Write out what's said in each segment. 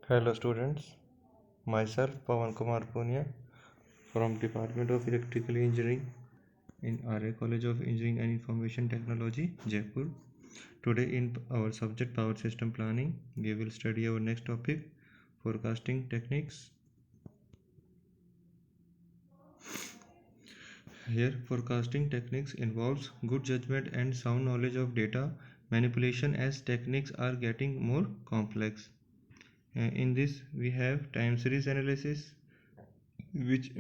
Hello students, myself Pawan Kumar Punia from Department of Electrical Engineering in RA College of Engineering and Information Technology, Jaipur. Today in our subject Power System Planning, we will study our next topic, forecasting techniques. Here, forecasting techniques involves good judgment and sound knowledge of data manipulation as techniques are getting more complex. In this, we have time series analysis, which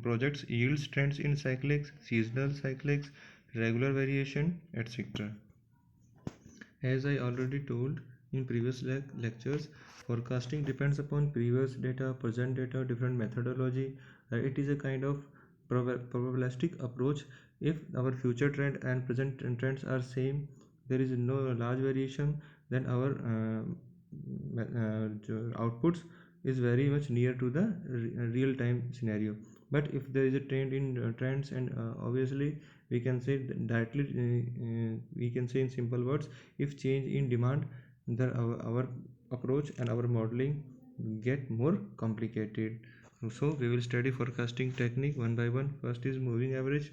projects yields trends in cyclics, seasonal cyclics, regular variation, etc. As I already told in previous lectures, forecasting depends upon previous data, present data, different methodology. It is a kind of probabilistic approach. If our future trend and present trends are same, there is no large variation, then our outputs is very much near to the real time scenario. But if there is a trend in trends, and obviously we can say directly, we can say in simple words, if change in demand, then our approach and our modeling get more complicated. So we will study forecasting technique one by one. First is moving average.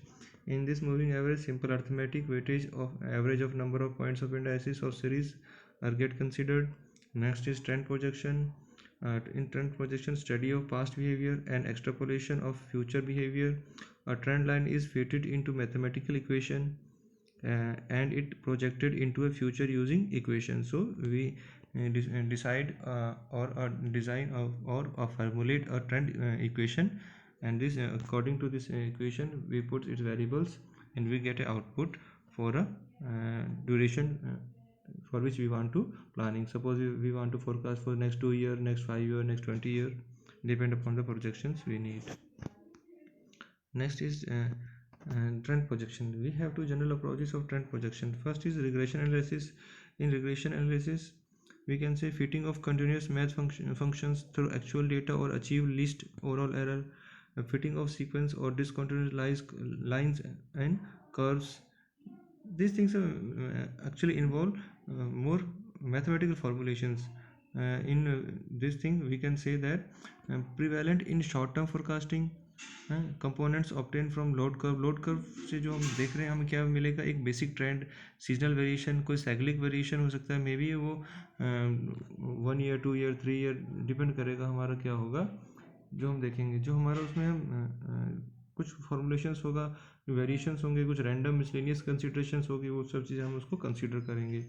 In this moving average, simple arithmetic weightage of average of number of points of indices or series are get considered. Next is trend projection. In trend projection, study of past behavior and extrapolation of future behavior. A trend line is fitted into mathematical equation and it projected into a future using equation. So we decide or design or formulate a trend equation, and this according to this equation we put its variables and we get an output for a duration for which we want to planning. Suppose we want to forecast for next 2 year, next 5 year, next 20 year, depend upon the projections we need. Next is trend projection. We have two general approaches of trend projection. First is regression analysis. In regression analysis, we can say fitting of continuous math functions through actual data or achieve least overall error, fitting of sequence or discontinuous lines and curves. These things actually involve more mathematical formulations. In this thing, we can say that prevalent in short-term forecasting, components obtain from load curve से जो हम देख रहे हैं हमें क्या मिलेगा, एक बेसिक ट्रेंड, सीजनल वेरिएशन, कोई साइक्लिक वेरिएशन हो सकता है, मे बी वो 1 ईयर 2 ईयर 3 ईयर डिपेंड करेगा हमारा क्या होगा जो हम देखेंगे। जो हमारा उसमें हम कुछ फॉर्मुलेशंस होगा, वेरिएशंस होंगे, कुछ रैंडम मिसलेनियस कंसिडरेशंस होगी, वो सब चीज़ें हम उसको कंसिडर करेंगे।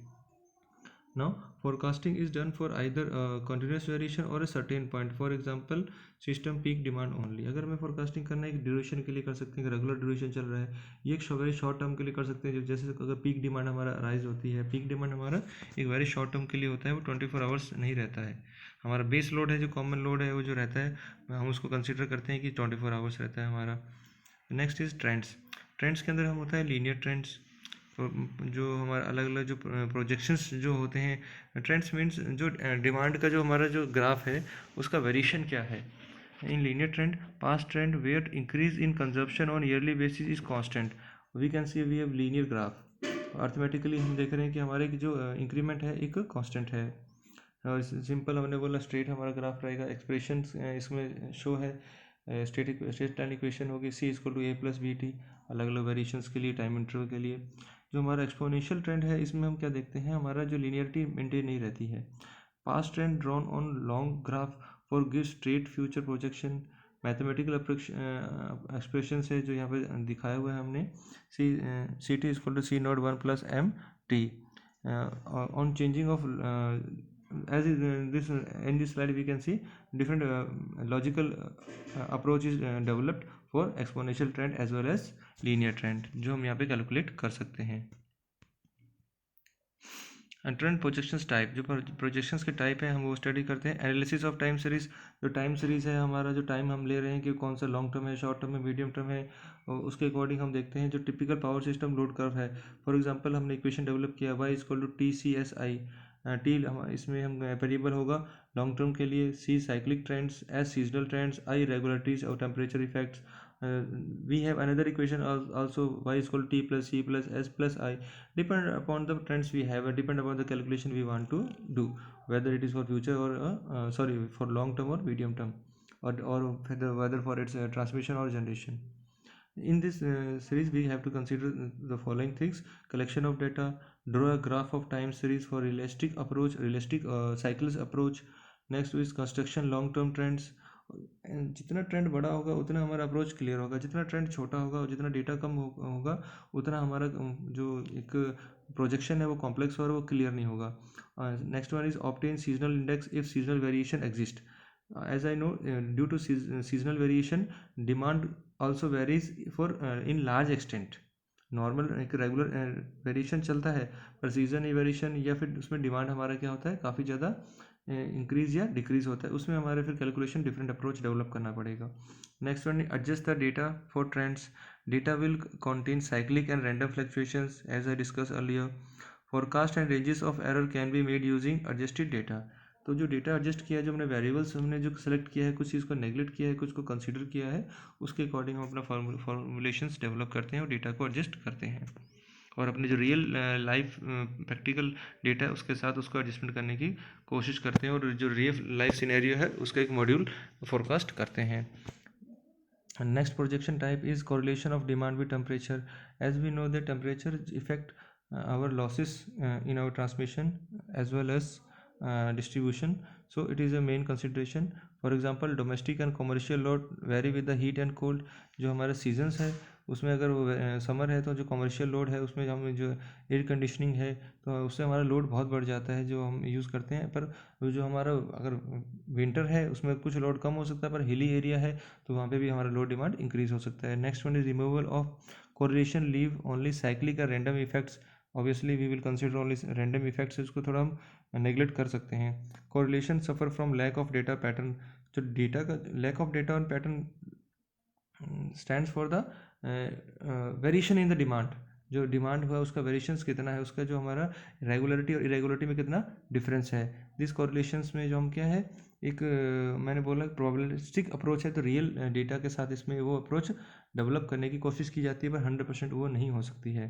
Now forecasting is done for either continuous variation or a certain point. For example, system peak demand only. अगर हमें forecasting करना है एक ड्यूरेशन के लिए कर सकते हैं, रेगुलर ड्यूरेशन चल रहा है, ये एक वेरी शॉर्ट टर्म के लिए कर सकते हैं। जैसे अगर पीक डिमांड हमारा राइज होती है, पीक डिमांड हमारा एक वेरी शॉर्ट टर्म के लिए होता है, वो 24 आवर्स नहीं रहता है। हमारा बेस लोड है, जो कॉमन लोड है, वो जो रहता है हम उसको कंसिडर करते हैं कि 24 आवर्स रहता है हमारा। Next is trends. ट्रेंड्स के अंदर हम होता है लीनियर ट्रेंड्स, जो हमारा अलग अलग जो प्रोजेक्शंस जो होते हैं। ट्रेंड्स मीन्स जो डिमांड का जो हमारा जो ग्राफ है उसका वेरिएशन क्या है। In linear trend, past trend where increase in consumption on yearly basis is constant. We can see we have linear graph, arithmetically हम देख रहे हैं कि हमारे जो इंक्रीमेंट है एक कांस्टेंट है। सिंपल हमने बोला स्ट्रेट हमारा ग्राफ रहेगा। एक्सप्रेशन इसमें शो है, स्ट्रेट लाइन इक्वेशन होगी C equal to A plus B T, अलग अलग वेरिएशंस के लिए, टाइम इंटरवल के लिए। जो हमारा एक्सपोनेंशियल ट्रेंड है इसमें हम क्या देखते हैं, हमारा जो लीनियरिटी मेंटेन नहीं रहती है। Past trend drawn on long graph for give straight future projection. Mathematical expression है जो यहाँ पे दिखाया हुआ है हमने, C T equal to C naught 1 plus M T on changing of as in this slide we can see different logical approach is developed for exponential trend as well as linear trend, जो हम यहाँ पे calculate कर सकते हैं। Trend projections type, जो projections के type है हम वो स्टडी करते हैं। एनालिसिस ऑफ टाइम सीरीज, जो टाइम सीरीज है हमारा, जो टाइम हम ले रहे हैं कि कौन सा लॉन्ग टर्म है, शॉर्ट टर्म है, मीडियम टर्म है, उसके अकॉर्डिंग हम देखते हैं। जो typical power system load curve है, फॉर एग्जांपल हमने इक्वेशन डेवलप किया y equal to T C S I, T इसमें हम वेरिएबल होगा लॉन्ग टर्म के लिए, C cyclic trends, S seasonal trends, I regularities और temperature effects, We have another equation also, y is equal to t plus c plus s plus I. Depend upon the trends we have, depend upon the calculation we want to do, whether it is for future or for long term or medium term, or whether for its transmission or generation. In this series we have to consider the following things: collection of data, draw a graph of time series for realistic cycles approach. Next is construction long term trends. जितना trend बड़ा होगा उतना हमारा approach clear होगा, जितना trend छोटा होगा और जितना डेटा कम होगा उतना हमारा जो एक प्रोजेक्शन है वो कॉम्प्लेक्स और वो क्लियर नहीं होगा. Next one is obtain seasonal index if seasonal variation exist. As I know, due to seasonal variation, demand also varies for in large extent. Normal एक रेगुलर वेरिएशन चलता है, पर सीजन वेरिएशन या फिर उसमें डिमांड हमारा क्या होता है, काफ़ी ज़्यादा इंक्रीज या डिक्रीज होता है. उसमें हमारे फिर कैलकुलेशन डिफरेंट अप्रोच डेवलप करना पड़ेगा. Next one, adjust the data for trends. Data will contain cyclic and random fluctuations as I discuss earlier. Forecast and ranges of error can be made using adjusted data. तो जो data adjust किया है, जो हमने variables हमने जो select किया है, कुछ चीज़ को नेगलेक्ट किया है, कुछ को कंसीडर किया है, उसके अकॉर्डिंग हम अपना फॉर्मुलेशंस डेवलप करते हैं और डेटा को एडजस्ट करते हैं, और अपने जो रियल लाइफ प्रैक्टिकल डेटा है उसके साथ उसको एडजस्टमेंट करने की कोशिश करते हैं, और जो रियल लाइफ सिनेरियो है उसका एक मॉड्यूल फोरकास्ट करते हैं. Next projection type is correlation of demand with temperature. As we know that temperature effect our losses in our transmission as well as distribution, so it is a main consideration. For example, domestic and commercial load vary with the heat and cold. जो हमारे seasons है उसमें अगर वो summer है तो जो commercial load है उसमें हम जो एयर कंडीशनिंग है तो उससे हमारा लोड बहुत बढ़ जाता है जो हम यूज़ करते हैं. पर जो हमारा अगर विंटर है उसमें कुछ लोड कम हो सकता है, पर हिली एरिया है तो वहाँ पे भी हमारा लोड डिमांड इंक्रीज हो सकता है. Next one is removal of correlation leave only cyclic और random effects. Obviously we will consider only random effects, इसको थोड़ा हम नेगलेक्ट कर सकते हैं. Correlation suffer from lack of data pattern. जो डेटा का लैक ऑफ डेटा और pattern stands for the variation in the demand. जो डिमांड हुआ उसका वेरिएशंस कितना है, उसका जो हमारा रेगुलरिटी और इरेगुलरिटी में कितना डिफरेंस है. दिस कोरिलेशंस में जो हम क्या है एक मैंने बोला प्रोबेबिलिस्टिक अप्रोच है, तो रियल डेटा के साथ इसमें वो अप्रोच डेवलप करने की कोशिश की जाती है, पर 100% वो नहीं हो सकती है.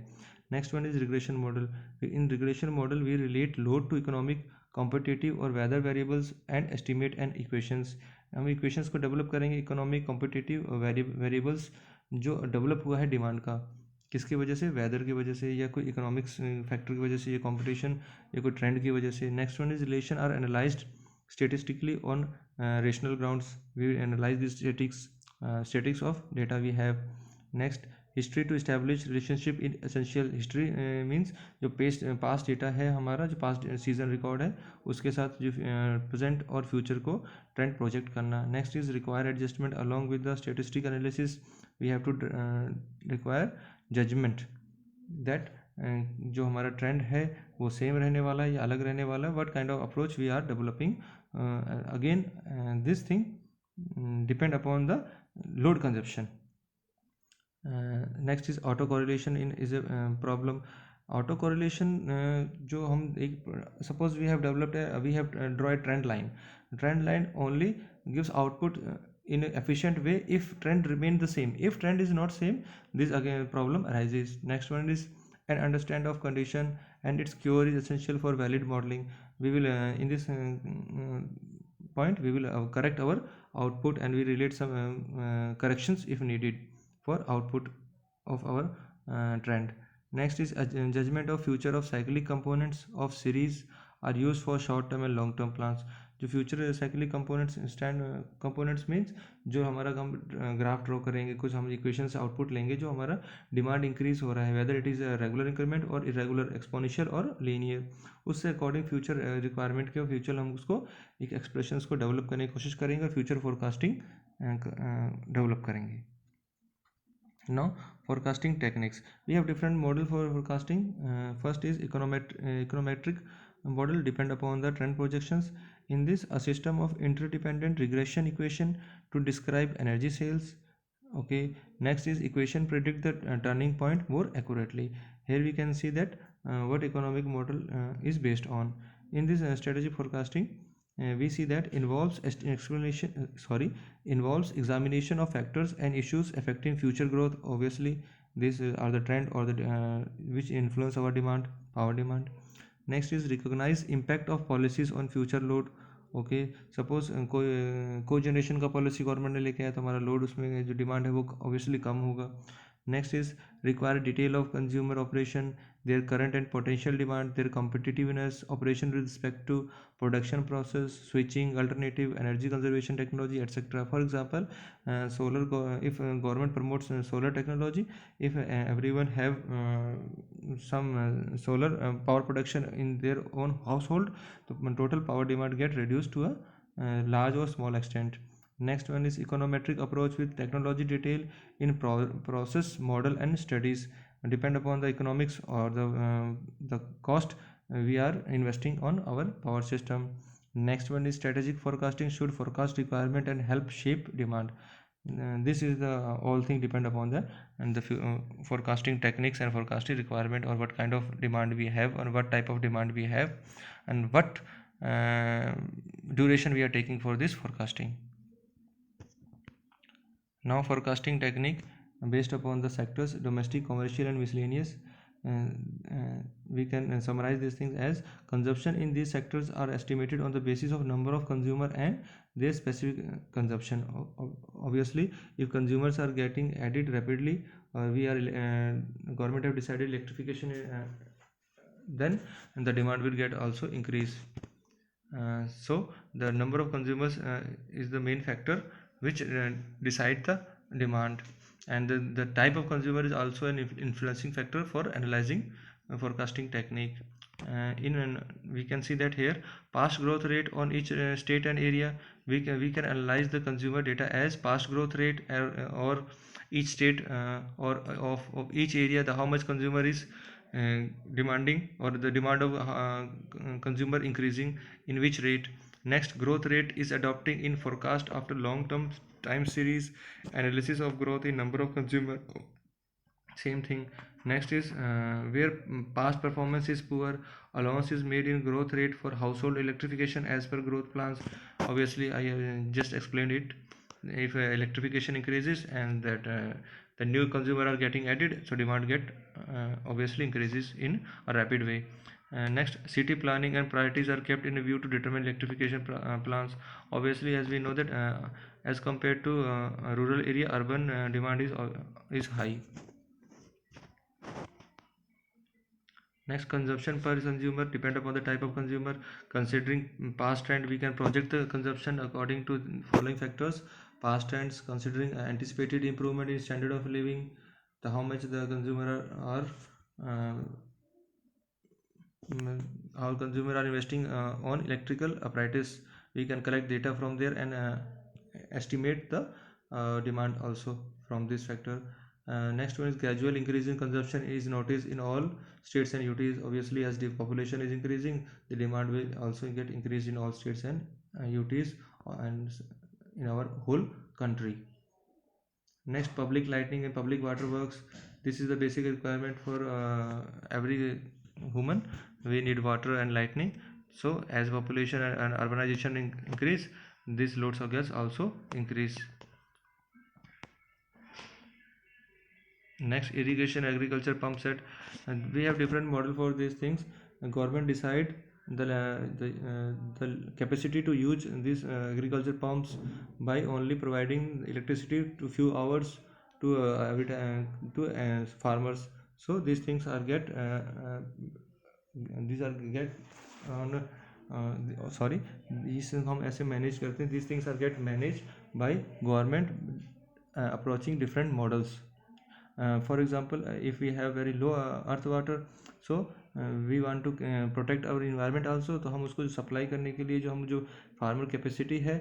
Next one is regression model. In regression model we relate load to economic, competitive और weather variables and estimate and equations. हम इक्वेशंस को डेवलप करेंगे इकोनॉमिक, कॉम्पिटिटिव और वेरिएबल्स जो डेवलप हुआ है डिमांड का, किसकी वजह से, वेदर की वजह से या कोई इकोनॉमिक्स फैक्टर की वजह से, या कंपटीशन या कोई ट्रेंड की वजह से. Next one is relation are analysed statistically on rational grounds. We will analyze the statistics of data we have. Next, history to establish relationship in essential. history means जो past data है हमारा, जो past season record है उसके साथ जो present और future को trend project करना. Next is require adjustment along with the statistic analysis. We have to require judgment that जो हमारा ट्रेंड है वो सेम रहने वाला है या अलग रहने वाला है, what kind of approach we are developing. Again this thing depend upon the load consumption. Next is autocorrelation in is a problem. Autocorrelation जो हम एक suppose we have developed we have draw a trend line. Trend line only gives output in an efficient way if trend remain the same. If trend is not same, this again problem arises. Next one is an understand of condition and its cure is essential for valid modeling. We will in this point we will correct our output and we relate some corrections if needed for output of our trend. Next is judgment of future of cyclic components of series are used for short term and long term plans. जो future cyclic components means जो हमारा हम graph draw करेंगे, कुछ हम equation से output लेंगे जो हमारा डिमांड इंक्रीज हो रहा है, whether it is regular increment और इरेगुलर, एक्सपोनेंशियल और लीनियर, उससे अकॉर्डिंग फ्यूचर रिक्वायरमेंट के फ्यूचर हम उसको एक एक्सप्रेशंस को डेवलप करने की कोशिश करेंगे और फ्यूचर फोरकास्टिंग डेवलप करेंगे. Now forecasting techniques. We have different model for forecasting. First is econometric model depend upon the trend projections. In this, a system of interdependent regression equation to describe energy sales. Okay. Next is equation predict the turning point more accurately. Here we can see that what economic model is based on. In this strategy forecasting, we see that involves examination of factors and issues affecting future growth. Obviously, these are the trend or the which influence our demand, power demand. Next is recognize impact of policies on future load. Okay suppose कोई generation का policy government ने लेके आया तो हमारा load उसमें जो demand है वो ऑब्वियसली कम होगा. Next is require detail of consumer operation, their current and potential demand, their competitiveness, operation with respect to production process, switching, alternative energy conservation technology, etc. For example, if government promotes solar technology, if everyone have some solar power production in their own household, the total power demand get reduced to a large or small extent. Next one is econometric approach with technology detail in process model and studies, depend upon the economics or the cost we are investing on our power system. Next one is strategic forecasting, should forecast requirement and help shape demand. This is the all thing depend upon the forecasting techniques and forecasting requirement, or what kind of demand we have, or what type of demand we have, and what duration we are taking for this forecasting. Now forecasting technique based upon the sectors domestic, commercial and miscellaneous. We can summarize these things as consumption in these sectors are estimated on the basis of number of consumer and their specific consumption. Obviously, if consumers are getting added rapidly, government have decided electrification, then the demand will get also increase. So the number of consumers is the main factor which decide the demand, and the type of consumer is also an influencing factor for analyzing forecasting technique. We can see that here past growth rate on each state and area. We can analyze the consumer data as past growth rate, or each state or of each area, the how much consumer is demanding, or the demand of consumer increasing in which rate. Next, growth rate is adopting in forecast after long term time series analysis of growth in number of consumer, same thing. Next is where past performance is poor, allowance is made in growth rate for household electrification as per growth plans. Obviously I just explained it. If electrification increases and that the new consumer are getting added, so demand get obviously increases in a rapid way. Next, city planning and priorities are kept in view to determine electrification plans. Obviously, as we know that as compared to rural area, urban demand is high. Next, consumption per consumer depend upon the type of consumer. Considering past trend, we can project the consumption according to the following factors. Past trends, considering anticipated improvement in standard of living, how much the consumer are our consumer are investing on electrical apparatus. We can collect data from there and estimate the demand also from this factor. Next one is gradual increase in consumption is noticed in all states and UTs. Obviously, as the population is increasing, the demand will also get increased in all states and UTs and in our whole country. Next, public lighting and public water works. This is the basic requirement for every human. We need water and lighting. So as population and urbanization increase, these loads of gas also increase. Next, irrigation agriculture pump set. And we have different model for these things. The government decide the capacity to use these agriculture pumps by only providing electricity to few hours to farmers. So these things are get हम ऐसे manage करते हैं. These things are get managed by government approaching different models. For example, if we have very low earth water, so we want to protect our environment also, तो हम उसको supply करने के लिए जो हम जो फार्मर कैपेसिटी है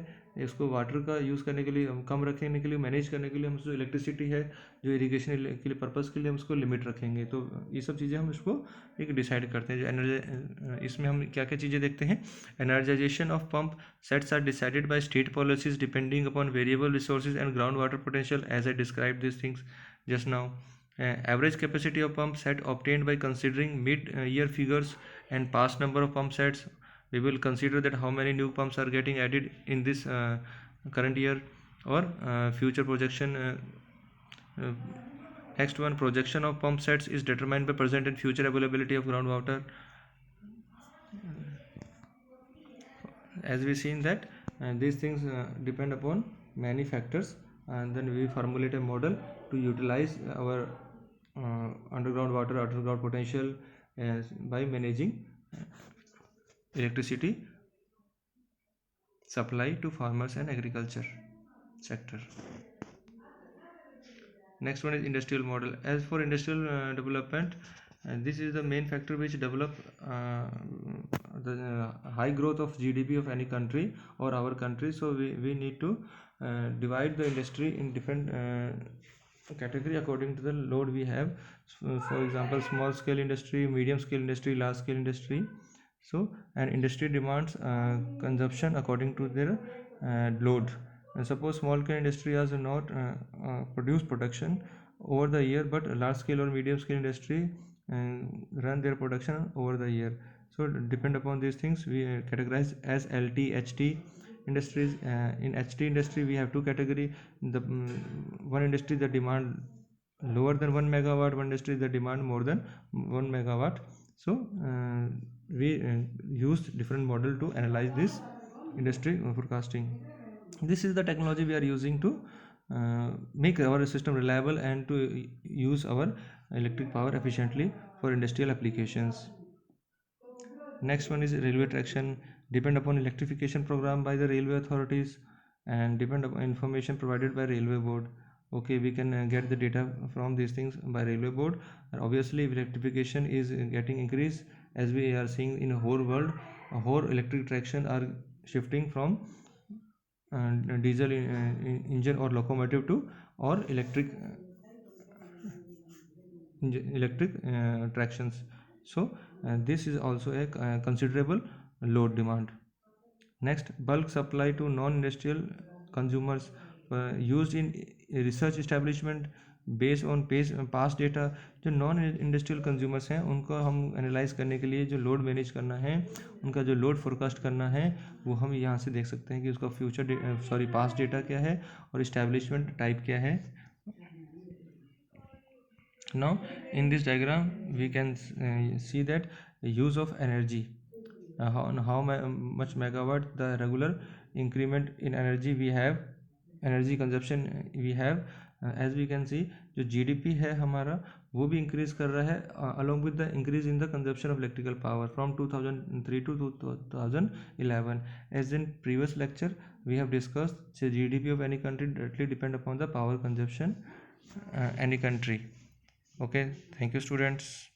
इसको वाटर का यूज़ करने के लिए, हम कम रखने के लिए, मैनेज करने के लिए हम जो इलेक्ट्रिसिटी है जो इरिगेशन के लिए पर्पज़ के लिए हम उसको लिमिट रखेंगे. तो ये सब चीज़ें हम इसको एक डिसाइड करते हैं. जो एनर्जी, इसमें हम क्या क्या चीज़ें देखते हैं. Energization of pump sets are decided by state policies depending upon variable resources and ground water potential as I describe this things just now. Average capacity of pump set obtained by considering mid-year figures and past number of pump sets. we will consider that how many new pumps are getting added in this current year, or future projection. Next one, projection of pump sets is determined by present and future availability of groundwater. As we seen that these things depend upon many factors, and then we formulate a model to utilize our underground water, underground potential by managing electricity supply to farmers and agriculture sector. Next one is industrial model. As for industrial development, this is the main factor which develop the high growth of GDP of any country or our country. So we need to divide the industry in different category according to the load we have. So, for example, small scale industry, medium scale industry, large scale industry. So an industry demands consumption according to their load. And suppose small scale industry has not produce production over the year, but large scale or medium scale industry run their production over the year. So depend upon these things, we categorize as LT, HT industries. In HT industry, we have two category. The one industry that demand lower than 1 megawatt, one industry that demand more than 1 megawatt. So we use different model to analyze this industry forecasting. This is the technology we are using to make our system reliable and to use our electric power efficiently for industrial applications. Next one is railway traction. Depend upon electrification program by the railway authorities and depend upon information provided by railway board. Okay, we can get the data from these things by railway board. And obviously electrification is getting increased, as we are seeing in the whole world. Whole electric traction are shifting from diesel engine or locomotive to or electric tractions. So this is also a considerable load demand. Next, bulk supply to non-industrial consumers used in research establishment based on past data. जो non industrial consumers हैं उनको हम analyse करने के लिए जो load manage करना है, उनका जो लोड फोरकास्ट करना है, वो हम यहाँ से देख सकते हैं कि उसका फ्यूचर पास्ट डेटा क्या है और इस्टेब्लिशमेंट टाइप क्या है. Now in this diagram we can see that use of energy, how much megawatt the regular increment in energy we have, energy consumption we have. As we can see, जो GDP है हमारा वो भी increase कर रहा है along with the increase in the consumption of electrical power from 2003 to 2011. As in previous lecture we have discussed, the GDP of any country directly depend upon the power consumption any country. Okay, thank you students.